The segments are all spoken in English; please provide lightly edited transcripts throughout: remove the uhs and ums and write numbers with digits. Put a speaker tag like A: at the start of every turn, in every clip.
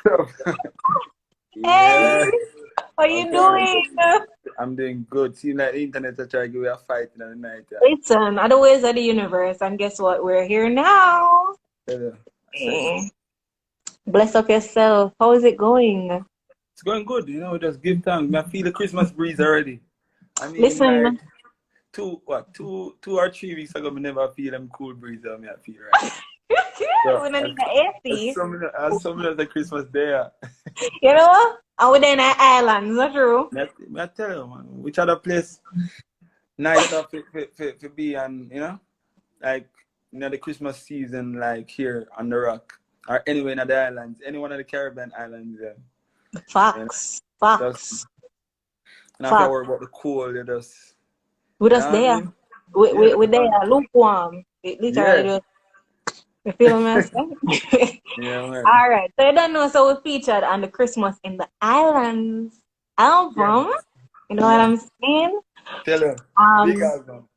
A: Hey,
B: Yeah.
A: how you
B: Okay.
A: doing?
B: I'm doing good. See, like the internet, I try to give you a fight in the night. Yeah.
A: Listen, other ways of the universe, and guess what? We're here now.
B: Yeah. I say
A: Eh, Bless up yourself. How is it going?
B: it's going good. Just give thanks. I feel the Christmas breeze already. I mean, like
A: Listen,
B: 2 or 3 weeks ago, I never feel them cool breeze on me. I feel right now. So
A: we don't need the
B: as
A: AC.
B: some of the Christmas there.
A: You know? And we're in the islands, not true?
B: I tell you, man, which other place nice enough to be and like the Christmas season like here on the rock or anywhere in the islands, any one of the Caribbean islands, you know,
A: Facts,
B: just
A: facts,
B: not have to
A: facts.
B: worry about the cold. You just
A: We're
B: you know
A: just
B: what I
A: there.
B: mean?
A: We,
B: Yeah,
A: we,
B: that's
A: we're there,
B: about it.
A: lukewarm. It literally
B: Yeah,
A: just, you feel me? Saying?
B: yeah, man.
A: All right. So you don't know, so we featured on the Christmas in the Islands
B: Yeah,
A: album. You know what
B: yeah.
A: I'm saying?
B: Tell her, big
A: Um,
B: album.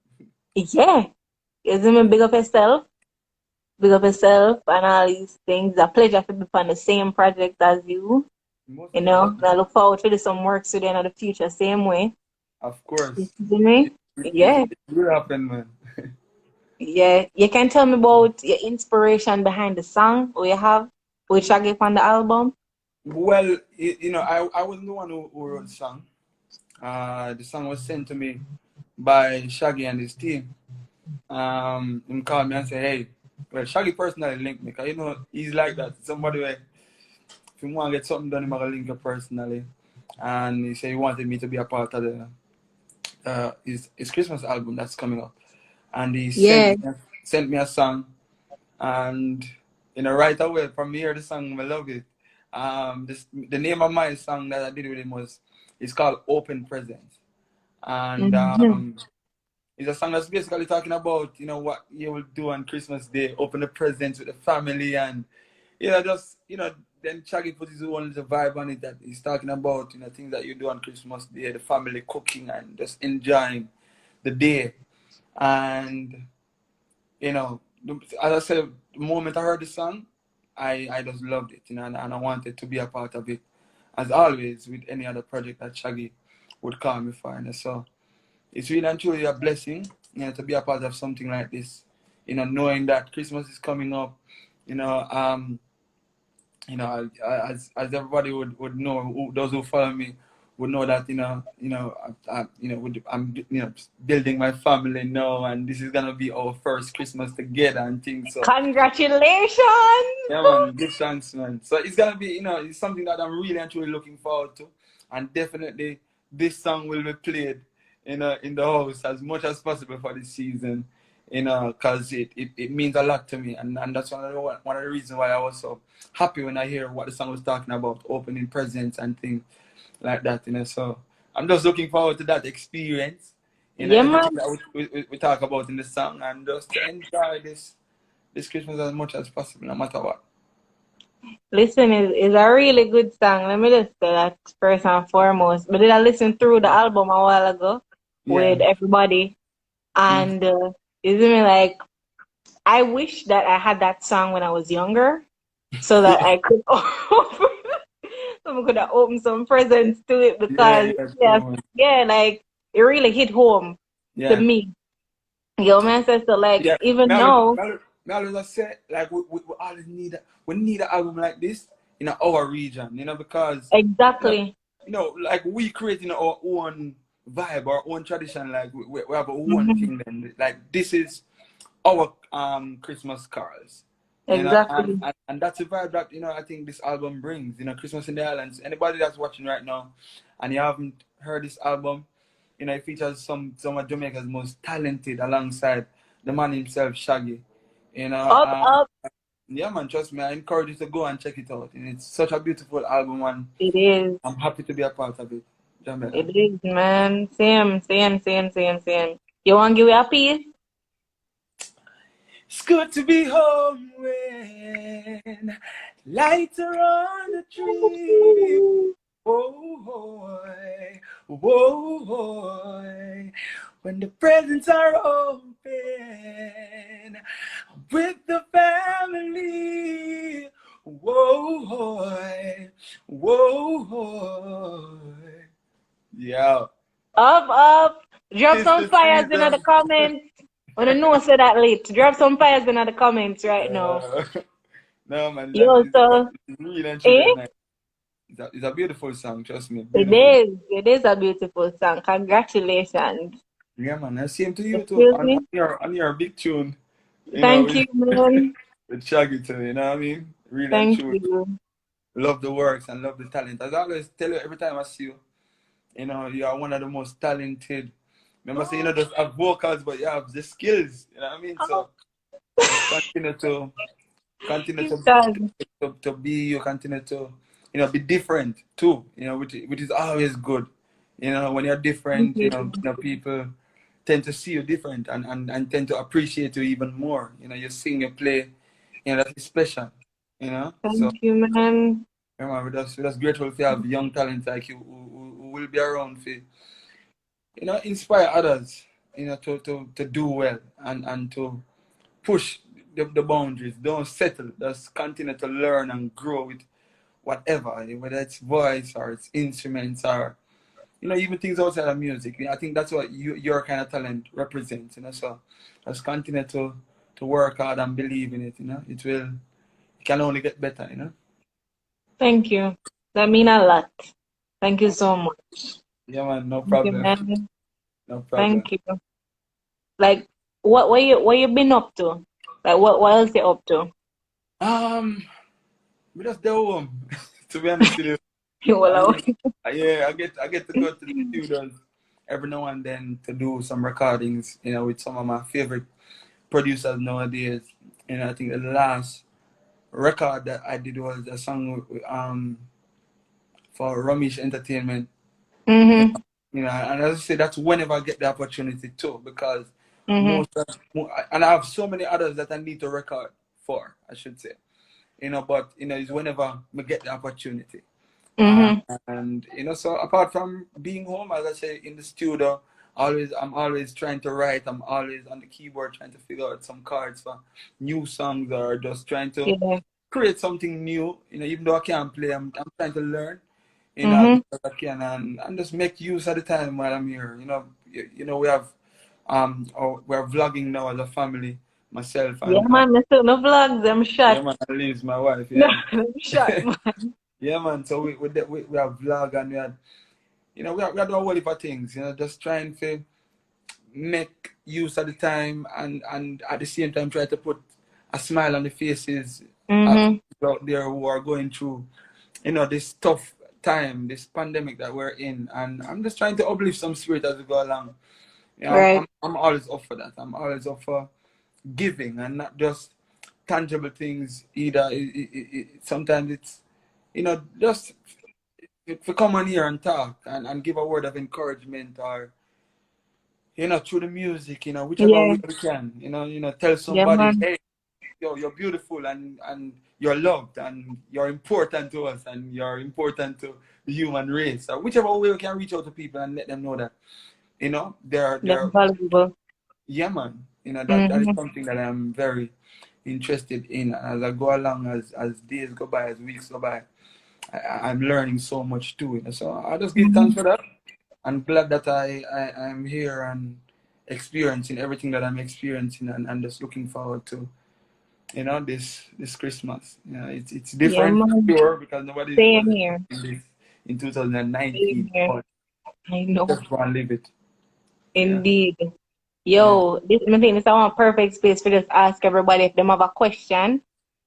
A: yeah. You me big up yourself and all these things. A pleasure to be on the same project as you.
B: Most
A: You know, and
B: definitely,
A: I look forward to do some work today in the future, same way.
B: of
A: You
B: course.
A: see me? Yeah.
B: It will happen, man.
A: Yeah. You can tell me about your inspiration behind the song we have with Shaggy on the album.
B: Well, I wasn't the one who wrote the song. The song was sent to me by Shaggy and his team. Him called me and said, hey, well, Shaggy personally linked me, because he's like that. Somebody where if you want to get something done, he's going to link you personally. And he said he wanted me to be a part of his Christmas album that's coming up. And he
A: Yeah.
B: sent me a song, and right away from here the song I love it. The name of my song that I did with him it's called Open Presents. And
A: Hmm.
B: it's a song that's basically talking about, what you will do on Christmas Day, open the presents with the family, and just then Shaggy put his own little vibe on it, that he's talking about, things that you do on Christmas Day, the family cooking and just enjoying the day. And as I said, the moment I heard the song, I just loved it, and I wanted to be a part of it. As always, with any other project that Shaggy would call me for. So it's really and truly a blessing, to be a part of something like this. Knowing that Christmas is coming up, you know, um, as everybody would know, those who follow me would know that I'm building my family now, and this is gonna be our first Christmas together and things. So
A: Congratulations!
B: yeah, man, good chance, man. So it's gonna be, it's something that I'm really and truly looking forward to, and definitely this song will be played in the house as much as possible for this season, because it means a lot to me, and that's one of the reasons why I was so happy when I hear what the song was talking about, opening presents and things like that, So I'm just looking forward to that experience,
A: Yeah,
B: everything
A: man.
B: that we talk about in the song, and just to enjoy this Christmas as much as possible, no matter what.
A: Listen, it's a really good song. Let me just say that first and foremost. But did I listen through the album a while ago
B: Yeah.
A: with everybody?
B: Mm.
A: And isn't it like, I wish that I had that song when I was younger so that
B: Yeah.
A: I could open, someone could have opened some presents to it
B: Yeah,
A: because,
B: yeah,
A: yeah,
B: true, man.
A: yeah, like it really hit home to
B: Yeah.
A: me. Yo, man says so, like,
B: Yeah.
A: even
B: Me always,
A: though,
B: me always, me always just say, like, we always need an album like this in our region, because, you know,
A: exactly.
B: like we creating our own vibe, our own tradition, like we have our own
A: Hmm.
B: thing then. Like, this is our Christmas carols. And,
A: Exactly.
B: and that's the vibe that, I think this album brings, Christmas in the Islands. Anybody that's watching right now and you haven't heard this album, it features some of Jamaica's most talented alongside the man himself, Shaggy. You know,
A: Up,
B: um,
A: up.
B: yeah, man, trust me, I encourage you to go and check it out. And it's such a beautiful album, and
A: It is.
B: I'm happy to be a part of it. Jamila.
A: It is, man. Same, same, same, same, same. You want to give me a piece?
B: It's good to be home when lights are on the tree. Oh, boy, whoa, boy, when the presents are open with the family. Whoa, hoy. Whoa, hoy. Yeah.
A: Up. Drop some
B: Sister
A: fires in the
B: season.
A: comments. I don't know say that late. Drop some fires in the comments right now.
B: Uh, no, man, that
A: Yo,
B: is
A: so,
B: real and
A: eh?
B: truly nice. It's a beautiful song, trust me.
A: It
B: Beautiful.
A: is. It is a beautiful song. Congratulations.
B: Yeah, man. And same to you too.
A: Excuse me?
B: On your big tune,
A: Thank
B: with,
A: you, man.
B: with Shaggy too, you know what I mean? Real and
A: Thank
B: true.
A: you.
B: Love the works and love the talent. As I always tell you every time I see you, you are one of the most talented. Remember saying you don't just have vocals, but you have the skills. You know what I mean?
A: Oh,
B: So just continue
A: God.
B: to be you, continue to be different too. Which is always good. When you're
A: Thank
B: different,
A: you.
B: people tend to see you different and tend to appreciate you even more. You sing, you play, that's special. So
A: Thank you, man.
B: remember, we're just grateful to have young talents like you who will be around for inspire others, to do well and to push the boundaries. Don't settle. Just continue to learn and grow with whatever, whether it's voice or it's instruments or even things outside of music. I think that's what your kind of talent represents. So just continue to work hard and believe in it. It can only get better.
A: Thank you. That mean a lot. Thank you so much.
B: Yeah, man, no
A: Thank you,
B: problem.
A: man.
B: No problem.
A: Thank you. Like, what you been up to? Like, what else you up to?
B: Um, we just the home. To be honest with you. I
A: Well,
B: mean, yeah, I get to go to the studios every now and then to do some recordings, with some of my favorite producers nowadays. I think the last record that I did was a song for Ramesh Entertainment. You
A: mm-hmm.
B: and as I say, that's whenever I get the opportunity too, because
A: Mm-hmm.
B: and I have so many others that I need to record for, I should say. But it's whenever we get the opportunity. Uh,
A: Mm-hmm.
B: and so apart from being home, as I say, in the studio, I'm always trying to write. I'm always on the keyboard trying to figure out some chords for new songs or just trying to
A: Yeah.
B: create something new. Even though I can't play, I'm trying to learn. As
A: Mm-hmm.
B: much as I can and just make use of the time while I'm here. We have we're vlogging now as a family, myself
A: Yeah,
B: and
A: man. I still no vlogs. I'm
B: yeah,
A: shot.
B: man, and Liz, my wife,
A: No,
B: yeah.
A: I'm shot, man.
B: Yeah, man. So we have vlog and we are doing a whole heap of things, just trying to make use of the time and at the same time try to put a smile on the faces of
A: Mm-hmm.
B: people out there who are going through, this tough time, this pandemic that we're in. And I'm just trying to uplift some spirit as we go along.
A: Right.
B: I'm always up for that. I'm always up for giving and not just tangible things either. Sometimes it's, just to come on here and talk and give a word of encouragement or through the music, whichever
A: Yeah.
B: way we can, tell
A: Yeah,
B: somebody,
A: man.
B: hey, you're beautiful and you're loved and you're important to us and you're important to the human race. So whichever way we can reach out to people and let them know that,
A: That's
B: they're
A: valuable.
B: yeah, man. That is
A: Mm-hmm.
B: something that I'm very interested in. As I go along, as days go by, as weeks go by, I'm learning so much too. So I just give
A: Mm-hmm.
B: thanks for that. I'm glad that I'm here and experiencing everything that I'm experiencing and just looking forward to this Christmas. It's
A: Yeah,
B: different for
A: man.
B: sure because nobody
A: Same
B: was
A: here.
B: expecting this in
A: Same
B: 2019,
A: here.
B: but
A: I know.
B: just go and live it. Yeah,
A: Indeed.
B: yeah,
A: Yo, I think this is a perfect space for just ask everybody if they have a question.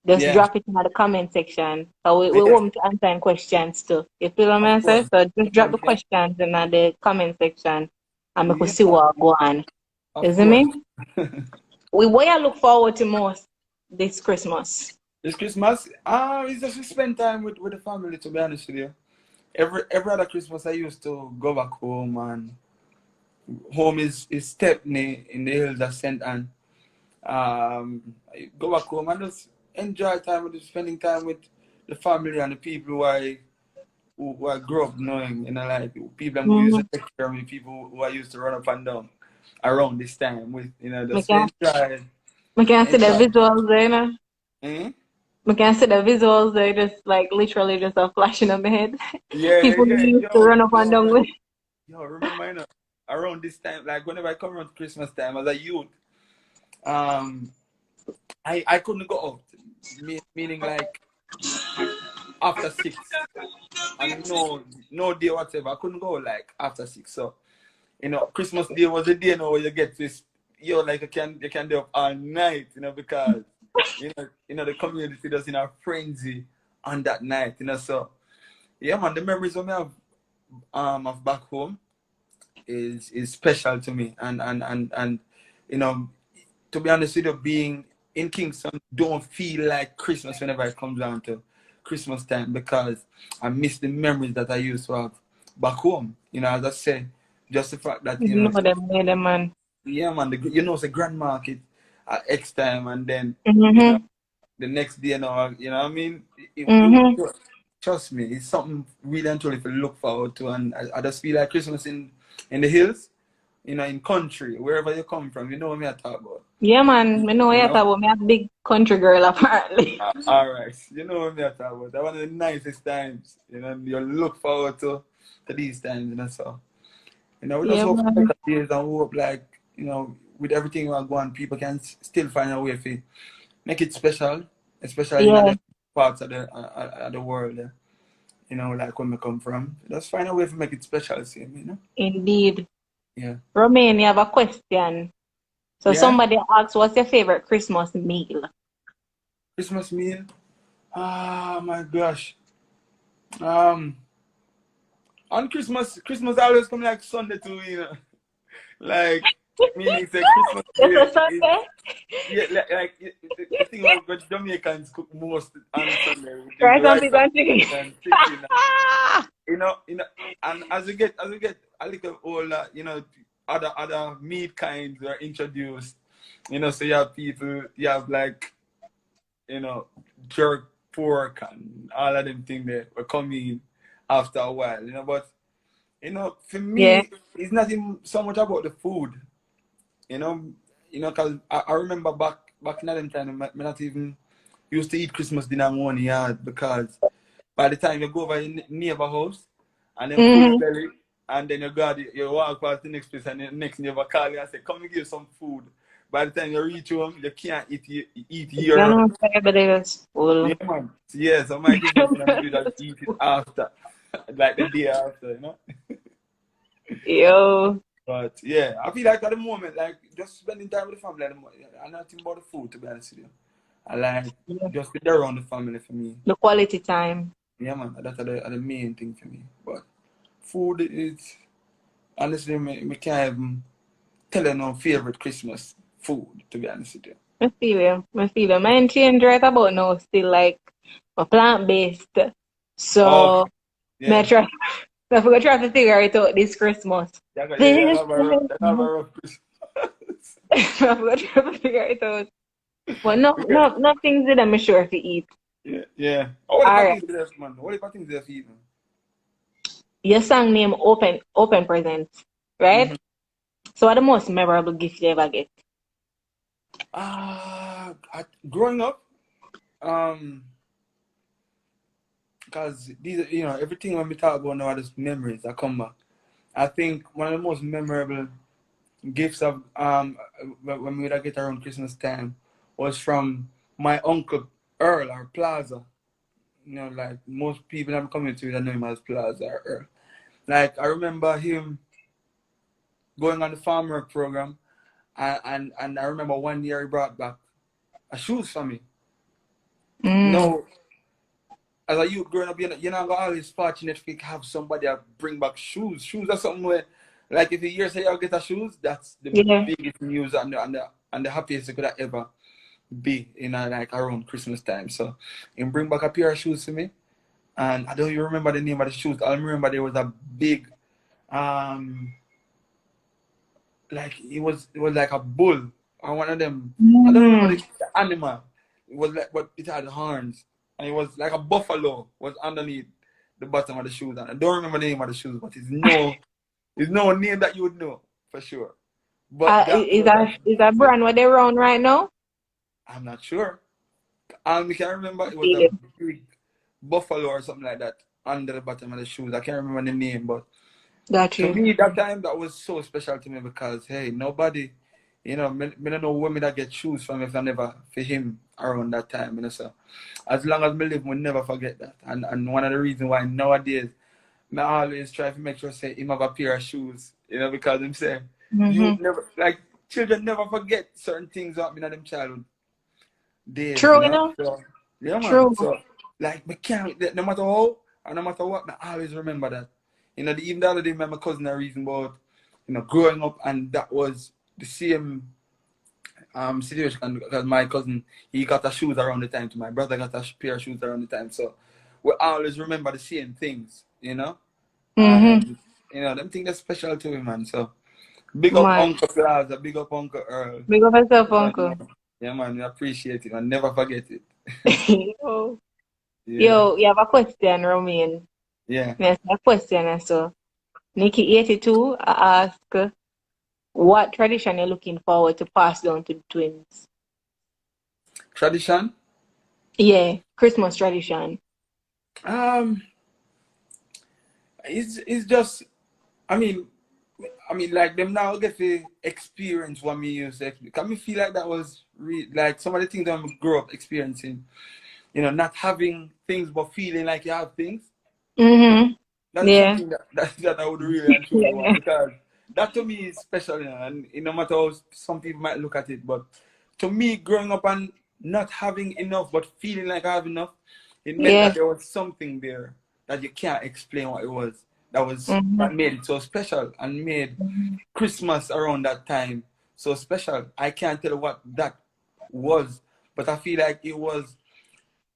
A: Just
B: yeah,
A: drop it in the comment section. So we
B: yeah.
A: want to answer questions too. You feel what
B: Of
A: I'm saying?
B: course,
A: So just drop
B: man
A: the
B: can.
A: questions in the comment section and we could
B: Yeah,
A: see what go on.
B: of
A: Is it
B: course.
A: me? What I look forward to most this Christmas.
B: This Christmas, it's just to spend time with the family. To be honest with you, every other Christmas I used to go back home, and home is Stepney in the hills of St. Anne. I go back home and just enjoy time with spending time with the family and the people who I grew up knowing, like people who used to
A: Mm-hmm.
B: take care of me, people who I used to run up and down around this time with,
A: We
B: just
A: can
B: enjoy,
A: we can see the
B: enjoy.
A: visuals there, you know?
B: Eh?
A: We can see the visuals, they're just like literally just a flashing on my head.
B: Yeah, yeah,
A: People
B: yeah.
A: used to run up and down with.
B: Remember, around this time, like whenever I come around Christmas time as a youth, um, I couldn't go out. Meaning like after 6, and no day whatever. I couldn't go like after 6. So Christmas Day was the day where you get this, like you can do up all night, because the community does in a frenzy on that night, So yeah, man, the memories of me of back home is special to me, and you know to be honest with you, being in Kingston don't feel like Christmas whenever it comes down to Christmas time, because I miss the memories that I used to have back home. As I said, just the fact that
A: You know them, yeah, them, man.
B: yeah, man, it's a grand market at X time, and then
A: Mm-hmm.
B: the next day, what I mean,
A: Mm-hmm.
B: trust me, it's something really and truly to look forward to, and I just feel like Christmas in the hills, in country, wherever you come from, you know what I talk about.
A: Yeah, man. I know what
B: You
A: you're
B: know?
A: talking about. Me a big country girl, apparently.
B: All right. You know what I talk about. That one of the nicest times. You look forward to these times, so. We just
A: Yeah,
B: hope for
A: man.
B: better days, and we hope, like, with everything we are going, people can still find a way to make it special, especially in
A: Yeah,
B: the parts of the world, like when we come from. Just find a way to make it special, same.
A: indeed.
B: Yeah.
A: Romain, you have a question. So
B: Yeah?
A: somebody asked, what's your favorite Christmas meal?
B: Christmas meal? Ah, my gosh. Um, on Christmas always come like Sunday too. Like, meaning say Christmas
A: It's
B: Day
A: a
B: is,
A: Sunday?
B: yeah, like the thing about what Jamaicans cook most on Sunday, which is
A: Rice and
B: rice
A: peas
B: and
A: and chicken.
B: peas and chicken. And as we get a little older, other meat kinds were introduced. So you have people, you have like, jerk pork and all of them things that were coming after a while, but for
A: Yeah.
B: me, it's not even so much about the food. You know, cause I remember back in them time, I not even used to eat Christmas dinner in one yard, because by the time you go over your neighbor house and then full
A: Mm-hmm.
B: belly, and then you walk past the next place, and the next neighbor call you and say, "Come and give some food." By the time you reach home, you can't eat
A: You
B: your.
A: know, everybody is
B: Yeah,
A: full.
B: man. Yeah, so my Christmas dinner we do that, eat it after, like the day after.
A: Yo.
B: But yeah, I feel like at the moment, like just spending time with the family at the moment, I'm not thinking about the food, to be honest with you. I like
A: Yeah.
B: just be there around the family for me.
A: The quality time.
B: Yeah, man, that's the main thing for me. But food is, honestly, me can't even tell you no favorite Christmas food, to be honest with you.
A: I feel you. I feel you. Mine change right about now. Still like a plant-based.
B: Okay,
A: So, may I
B: yeah.
A: try. So I'm gonna try to figure it out this Christmas.
B: You
A: This
B: have a
A: Christmas.
B: rough Christmas.
A: I'm gonna try to figure it out. But no,
B: Okay.
A: no, nothing's that I'm sure to eat.
B: Yeah, yeah. Oh, what if
A: All
B: I
A: right.
B: think there, man? What if I think there's even?
A: Your song name Open Presents,
B: Mm-hmm.
A: right? So what the most memorable gift you ever get?
B: Growing up, um, because these, everything when we talk about now are just memories that come back. I think one of the most memorable gifts of when we would get around Christmas time was from my uncle Earl, or Plaza. Like most people I'm coming to, that know him as Plaza or Earl. Like I remember him going on the farm work program, and I remember one year he brought back a shoes for me.
A: Mm,
B: No, as a youth growing up, you're not gonna always fortunate to have somebody that bring back shoes. Shoes are something where, like, if you hear say I'll get a shoes, that's the
A: yeah.
B: biggest news and the happiest it could ever be like around Christmas time. So, he bring back a pair of shoes to me, and I don't even remember the name of the shoes. I remember there was a big, um, like it was like a bull or one of them. I don't remember
A: Mm.
B: the animal. It was like, but it had horns, and it was like a buffalo was underneath the bottom of the shoes. And I don't remember the name of the shoes, but it's no name that you would know for sure. But that
A: Is
B: was a
A: that
B: big.
A: brand what they run right now?
B: I'm not sure, I can remember it was a
A: Yeah,
B: big buffalo or something like that under the bottom of the shoes. I can't remember the name, but
A: got
B: to
A: you.
B: me that time that was so special to me because hey, nobody, me don't know women that get shoes from if I never for him around that time, so as long as me live, we never forget that. And one of the reasons why nowadays I always try to make sure say him have a pair of shoes, because him say you
A: Mm-hmm.
B: never like children never forget certain things that happened in them childhood days,
A: True, you know?
B: So yeah man.
A: True.
B: So like me can't no matter how and no matter what, I always remember that. Even the other day my cousin a reason about growing up and that was the same situation because my cousin he got a shoes around the time to my brother got a pair of shoes around the time. So we always remember the same things.
A: Mm-hmm.
B: And them things that's special to him, man. So big up
A: Man,
B: Uncle Plaza, big up Uncle Earl.
A: big up yourself,
B: Yeah,
A: uncle.
B: man. Yeah, man, we appreciate it and never forget it.
A: Yo,
B: Yeah,
A: yo, you have a question, Romain.
B: yeah.
A: Yes, a question, so. Nikki 82 ask, what tradition you're looking forward to pass down to the twins?
B: Tradition.
A: Yeah, Christmas tradition.
B: Um, it's just. I mean, like them now get to experience what me used to. Can me feel like that was like some of the things I grew up experiencing. Not having things but feeling like you have things.
A: Mm-hmm.
B: That's
A: Yeah.
B: something that I would really and truly want
A: Yeah.
B: because that to me is special, and no matter how some people might look at it, but to me, growing up and not having enough but feeling like I have enough, it meant
A: Yeah.
B: that there was something there that you can't explain what it was.
A: Mm-hmm.
B: That made it so special and made Christmas around that time so special. I can't tell what that was, but I feel like it was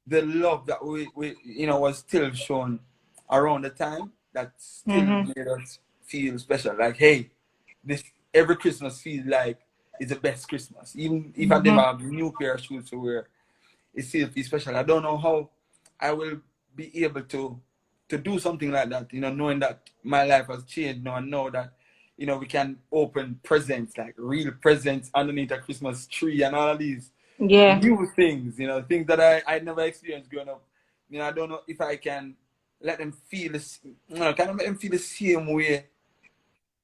B: the love that we was still shown around the time that still
A: Mm-hmm.
B: made us feel special. Like, hey, this every Christmas feels like it's the best Christmas. Even if I never
A: Mm-hmm.
B: have a new pair of shoes to wear, it still feels special. I don't know how I will be able to do something like that, knowing that my life has changed now and know that, we can open presents, like real presents underneath a Christmas tree and all of these
A: Yeah.
B: new things, things that I never experienced growing up. I don't know if I can let them feel this, can I make them feel the same way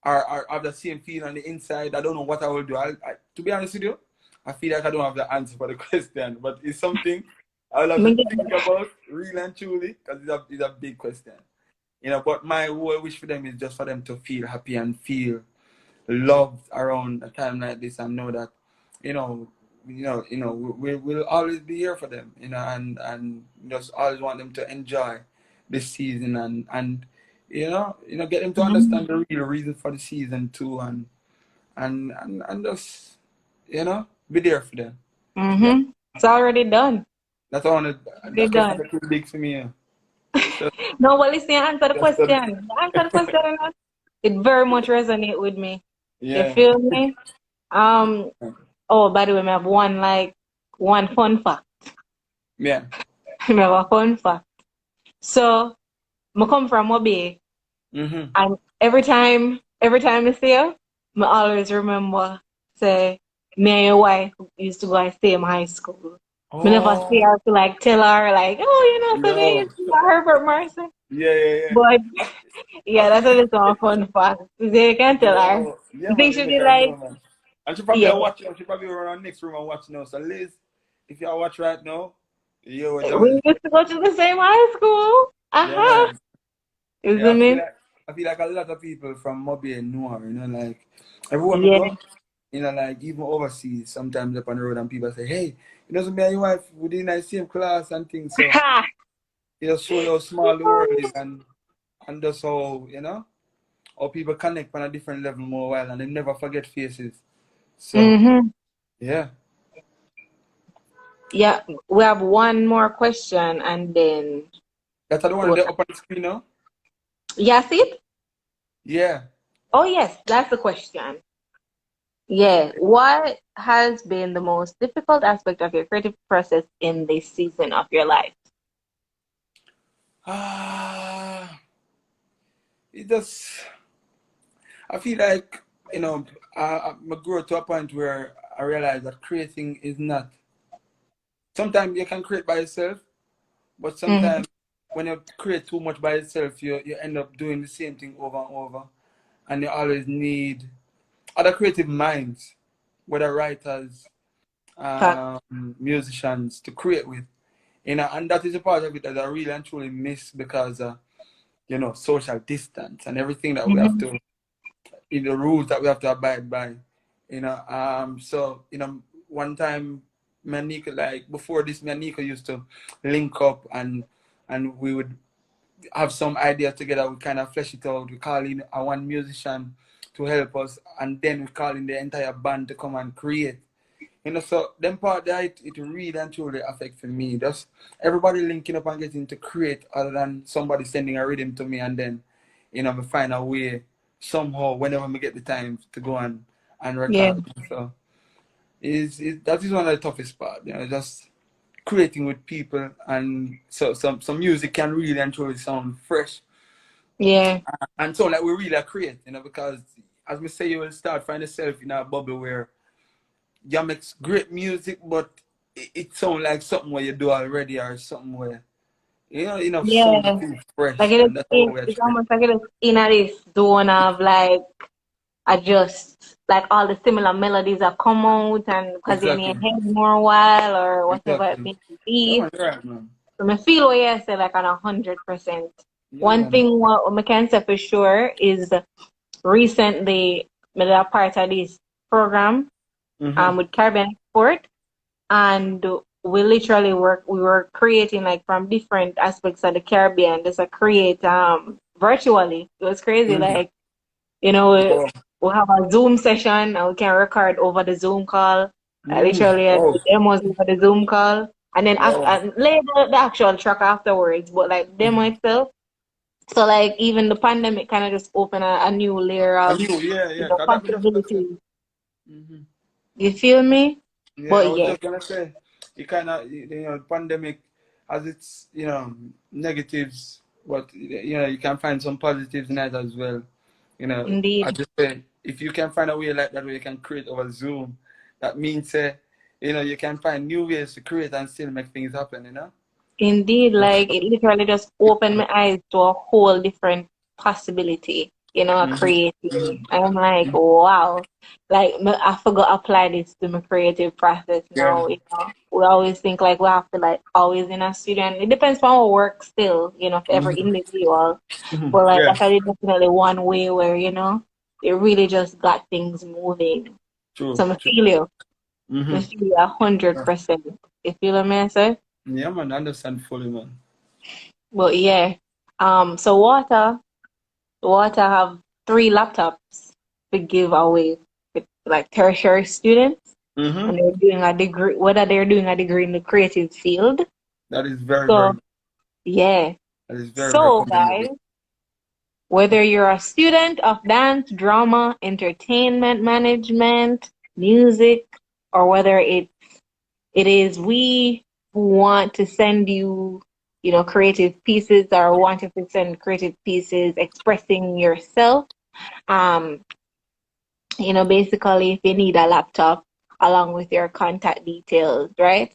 B: or have the same feeling on the inside. I don't know what I will do. To be honest with you, I feel like I don't have the answer for the question, but it's something I'll have to
A: Me get
B: think about really and truly because it's a big question. But my whole wish for them is just for them to feel happy and feel loved around a time like this and know that, you know, we'll always be here for them, and just always want them to enjoy this season and get them to
A: Mhm.
B: understand the real reason for the season too and just, be there for them. Yeah.
A: Mm-hmm. It's already done.
B: That's all
A: Already
B: that question
A: done.
B: is too big for me. Yeah. Just,
A: No, well, listen, answer the
B: just
A: question. Answer the question. It very much resonate with me. You
B: yeah.
A: feel me? Um. Oh, by the way, I have one fun fact.
B: Yeah.
A: I have a fun fact. So, I come from Mobile,
B: Mm-hmm.
A: and every time I see her, I always remember say me and your wife used to go to same high school. I never see
B: Oh,
A: her to like tell her like, oh, so me
B: yo.
A: used to go to Herbert Mercy.
B: Yeah, yeah, yeah.
A: But
B: I
A: yeah, that's a
B: feel
A: little fun fact. You can tell her.
B: yo, yeah,
A: I
B: man,
A: think
B: you
A: she'll
B: make
A: be
B: her
A: like,
B: know, man. And she probably
A: yeah,
B: are watching. She probably run on next room and watch now. So Liz, if you are watch right now, yo, Jamila.
A: we used to go to the same high school.
B: Yeah,
A: Uh-huh.
B: man. Yeah,
A: Isn't it?
B: I feel like a lot of people from Mobile know her. Like everywhere we
A: Yeah.
B: go, like even overseas, sometimes up on the road and people say, hey, me and your wife within the same class and things. So
A: Ha!
B: it just show you how small the world is and just how people connect on a different level more while and they never forget faces. So
A: Mm-hmm.
B: yeah.
A: Yeah, we have one more question and then
B: That's the one
A: we'll...
B: there up on the screen now?
A: Yeah, see it?
B: Yeah.
A: Oh yes, that's the question. Yeah. What has been the most difficult aspect of your creative process in this season of your life?
B: Ah, it just, I feel like, I grew to a point where I realized that creating is not sometimes you can create by yourself, but
A: Mm-hmm.
B: sometimes when you create too much by yourself, you end up doing the same thing over and over. And you always need other creative minds, whether writers,
A: Fact.
B: musicians, to create with. And that is a part of it that I really and truly miss because, social distance and everything that we have
A: Mm-hmm.
B: to, in the rules that we have to abide by. So, one time, me and Nico, like, before this, me and Nico used to link up and we would have some idea together. We kind of flesh it out. We call in a one musician to help us, and then we call in the entire band to come and create. So them part that it really and truly affects me. Just everybody linking up and getting to create other than somebody sending a rhythm to me and then, we find a way somehow whenever we get the time to go and
A: Yeah.
B: record. So that is one of the toughest part, just creating with people, and so some music can really and truly sound fresh
A: Yeah.
B: and so like we really create, because as we say, you will start find yourself in a bubble where you make great music, but it sounds like something where you do already or something where enough sound to
A: Yeah.
B: feel
A: Like
B: fresh,
A: it is,
B: and that's how we are
A: it's
B: trying.
A: almost like it is in a this zone of like adjust, like all the similar melodies that come out and because they're in your
B: Exactly,
A: head more a while or whatever it
B: exactly.
A: may
B: Yeah,
A: be.
B: man, you're right, man.
A: So I feel what you say like on 100%.
B: Yeah,
A: One
B: man.
A: thing what I can say for sure is recently I did a part of this program
B: Mm-hmm.
A: with Caribbean Export, and we were creating like from different aspects of the Caribbean, just a create virtually. It was crazy.
B: Mm-hmm.
A: Like, you know,
B: Oh.
A: we have a Zoom session and we can record over the Zoom call.
B: Mm.
A: Literally
B: Oh.
A: the demos over the Zoom call. And then
B: Oh.
A: lay the actual track afterwards, but like demo itself. So like even the pandemic kind of just opened a new layer
B: I
A: of,
B: knew, yeah, that me just gonna say.
A: possibilities.
B: Mm-hmm.
A: You feel me?
B: Yeah, I
A: But
B: was
A: yeah,
B: just gonna say, it kind of, pandemic has its, negatives, but you can find some positives in it as well. I
A: indeed.
B: just say, if you can find a way like that where you can create over Zoom, that means, you can find new ways to create and still make things happen.
A: Indeed, like it literally just opened my eyes to a whole different possibility,
B: Mm-hmm.
A: creating. I'm like, wow, like I forgot to apply this to my creative process
B: Yeah.
A: now. We always think like we have to like always in a studio, and it depends on our work still, for every
B: Mm-hmm.
A: individual.
B: Mm-hmm.
A: But like
B: Yeah.
A: that's definitely one way where it really just got things moving.
B: True.
A: So I
B: True.
A: feel you, I
B: Mm-hmm.
A: feel you 100%. You feel what I say?
B: Yeah, man, I understand fully, man.
A: But yeah, so Water have 3 laptops to give away with like tertiary students,
B: Mm-hmm.
A: and they're doing a degree, whether they're doing a degree in the creative field.
B: That is very,
A: So
B: very,
A: yeah,
B: that is very, very
A: so
B: commendable.
A: guys, whether you're a student of dance, drama, entertainment management, music, or whether it is we who want to send you, creative pieces or wanting to send creative pieces expressing yourself. Um, basically if you need a laptop along with your contact details, right?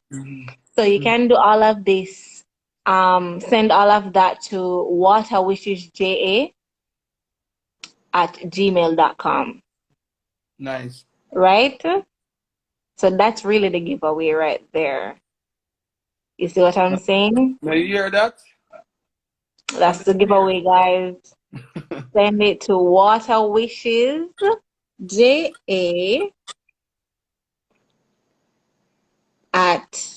A: So you
B: Mm-hmm.
A: can do all of this. Send all of that to waterwishesja@gmail.com,
B: Nice.
A: right? So that's really the giveaway right there. You see what I'm saying?
B: Now you hear that? On
A: That's
B: the
A: the
B: spear.
A: giveaway, guys. Send it to waterwishesja at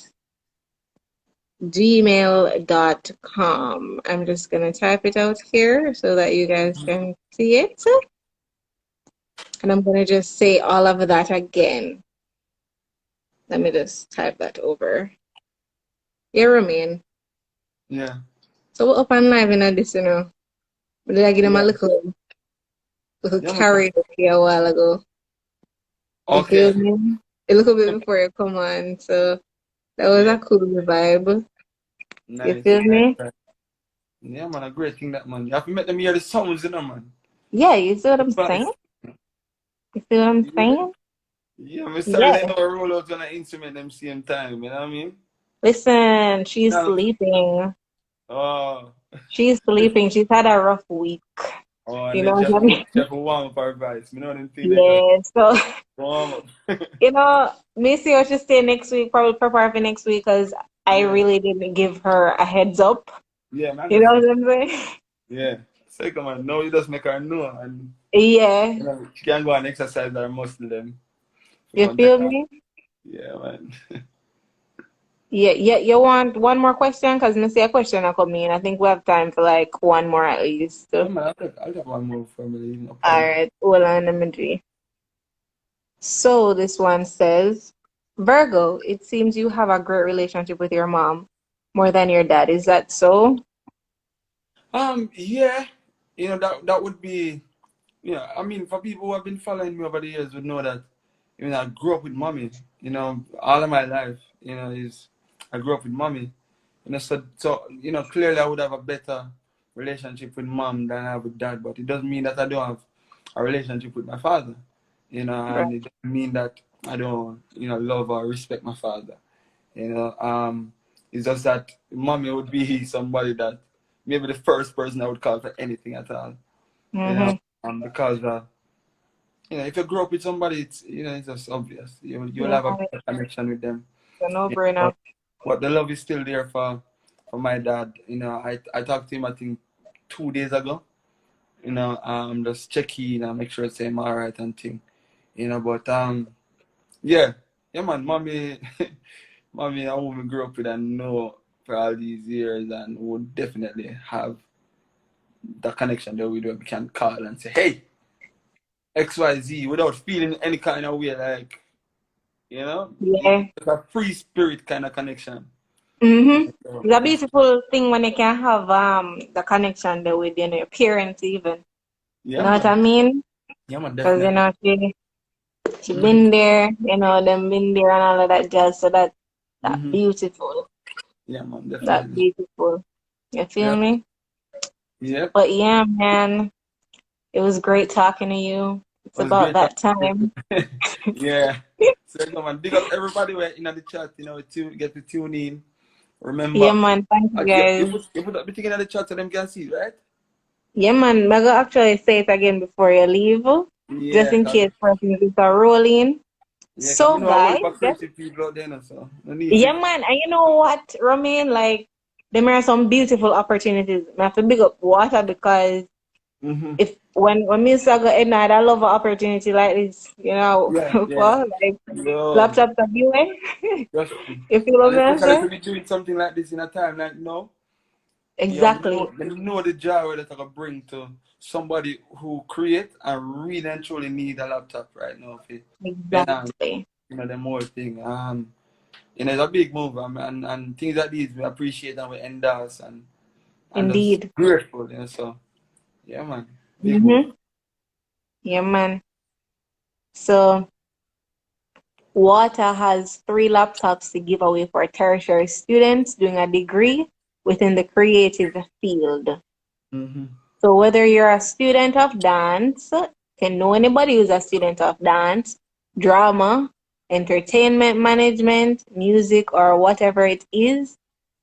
A: gmail.com. I'm just going to type it out here so that you guys can see it. And I'm going to just say all of that again. Let me just type that over. Yeah, Romain.
B: Yeah.
A: So we're up and live in this. Did I give them a
B: Yeah.
A: little
B: Yeah, man.
A: karaoke a while ago? You feel
B: Okay.
A: me? A little bit before you come on. So that was
B: Yeah.
A: a cool vibe. You
B: Nice.
A: feel
B: Nice.
A: me?
B: Nice. Yeah, man, a great thing that, man. You have to make them hear the sounds, man.
A: Yeah, you see what I'm saying?
B: Advice.
A: You see what I'm
B: Yeah.
A: saying?
B: Yeah, I'm sorry
A: Yeah.
B: they never roll out on an instrument them same time, you know what I mean?
A: Listen, she's
B: No.
A: sleeping.
B: Oh.
A: She's sleeping. She's had a rough week.
B: Oh,
A: You
B: and
A: know
B: then
A: what I mean?
B: Jeff will warm up our vibes. You know them thing they just
A: Yeah. So,
B: warm up.
A: me see what she say next week, probably prepare for next week because I
B: Yeah.
A: really didn't give her a heads up.
B: Yeah, man,
A: You know
B: understand.
A: what I'm saying?
B: Yeah. So come on, no, you just make her know and
A: Yeah.
B: you know, she can go and exercise her muscle them. If you
A: You
B: want to take
A: feel
B: her.
A: me?
B: Yeah, man.
A: Yeah, yeah. You want one more question? Because I see a question I come in. I think we have time for like one more at least.
B: Yeah,
A: All
B: man, I'll take one more from you, no problem.
A: right. Hold on, let me do. So this one says, Virgo, it seems you have a great relationship with your mom more than your dad. Is that so?
B: Yeah, that would be, I mean, for people who have been following me over the years would know that, I grew up with mommy, all of my life, is I grew up with mommy, so clearly I would have a better relationship with mom than I have with dad, but it doesn't mean that I don't have a relationship with my father,
A: Right.
B: and it doesn't mean that I don't, love or respect my father. You know, it's just that mommy would be somebody that maybe the first person I would call for anything at all. You know,
A: Mm-hmm.
B: because if you grow up with somebody, it's just obvious. You'll
A: Yeah,
B: have a better connection with them.
A: it's a
B: But
A: no-brainer.
B: the love is still there for my dad. I talked to him I think 2 days ago. Just check in and make sure it's him all right and thing. But yeah, yeah, man, mommy. Mommy and who we grew up with and know for all these years and would definitely have the connection that we do. We can call and say, hey, XYZ without feeling any kind of way, like,
A: Yeah.
B: it's a free spirit kind of connection.
A: Mm-hmm.
B: So,
A: It's a beautiful thing when you can have the connection there with your parents even. You
B: yeah,
A: know what I
B: man.
A: mean?
B: Yeah, man,
A: Because
B: definitely.
A: she
B: Mm-hmm.
A: been there, them been there and all of that jazz. So that
B: Mm-hmm.
A: beautiful.
B: Yeah, man,
A: That
B: definitely.
A: beautiful. You feel
B: Yep.
A: me?
B: Yep.
A: But yeah, man, it was great talking to you. It's
B: It was
A: about
B: great.
A: that time.
B: Yeah. So, come on, big up everybody who are in the chat, get to tune in.
A: Yeah,
B: Remember,
A: man. Thank you,
B: you
A: guys.
B: put the thing in the chat so them can see, right?
A: Yeah, man. I'm gonna actually say it again before you leave, just
B: Yeah,
A: in
B: cause
A: case persons are rolling.
B: we
A: So,
B: know a whole
A: guys,
B: heap of creative people out there now, so no need
A: yeah,
B: to.
A: man. And you know what, Romain? Like, there are some beautiful opportunities. I have to big up WATA because
B: Mm-hmm.
A: if when me saga at night, I love an opportunity like this,
B: Yeah, yeah.
A: for like
B: Yo,
A: laptops are viewing.
B: trust me.
A: You feel what
B: And
A: I'm
B: especially to
A: saying?
B: be doing something like this in a time like now,
A: Exactly.
B: you know the joy that I can bring to somebody who create and really and truly need a laptop right now for enhance,
A: Exactly.
B: the more thing. It's a big move, and things like these we appreciate and we endorse and just
A: Indeed.
B: grateful, so yeah, man, big move.
A: Mm-hmm. Yeah, man. So WATA has 3 laptops to give away for tertiary students doing a degree within the creative field.
B: Mm-hmm.
A: So whether you're a student of dance, can know anybody who's a student of dance, drama, entertainment management, music, or whatever it is,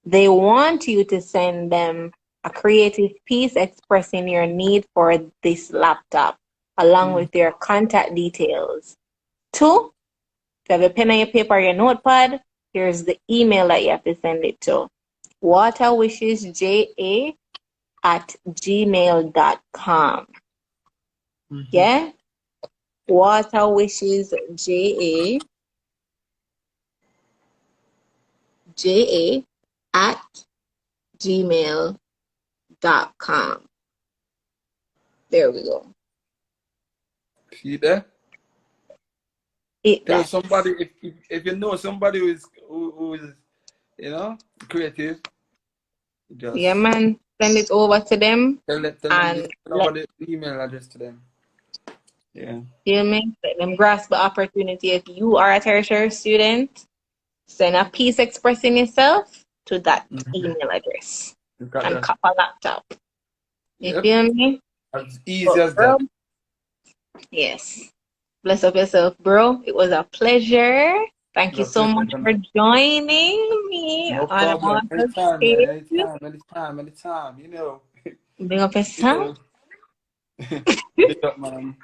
A: they want you to send them a creative piece expressing your need for this laptop, along
B: Mm-hmm.
A: with your contact details. 2, if you have a pen and your paper or your notepad, here's the email that you have to send it to. waterwishesja@gmail.com.
B: Mm-hmm.
A: Yeah? waterwishesja at gmail.com. There we go.
B: See there?
A: Hit
B: Tell
A: that.
B: somebody if you know somebody who is creative,
A: Yeah,
B: just
A: man. Send it over to them
B: tell them you
A: and
B: send
A: let
B: over the email address to them. Yeah.
A: you me let them grasp the opportunity. If you are a tertiary student, send a piece expressing yourself to that
B: Mm-hmm.
A: email address
B: You got
A: and
B: that.
A: cop a laptop. You
B: Yep.
A: feel me?
B: As easy
A: But
B: as
A: bro,
B: that.
A: yes. Bless up yourself, bro. It was a pleasure Thank you
B: No,
A: so much
B: pleasure,
A: for
B: man.
A: joining me
B: No
A: on
B: problem.
A: Water
B: Anytime, man.
A: Stage.
B: Anytime, anytime, anytime. You know.
A: Big up
B: You
A: yourself.
B: know. Big up, man.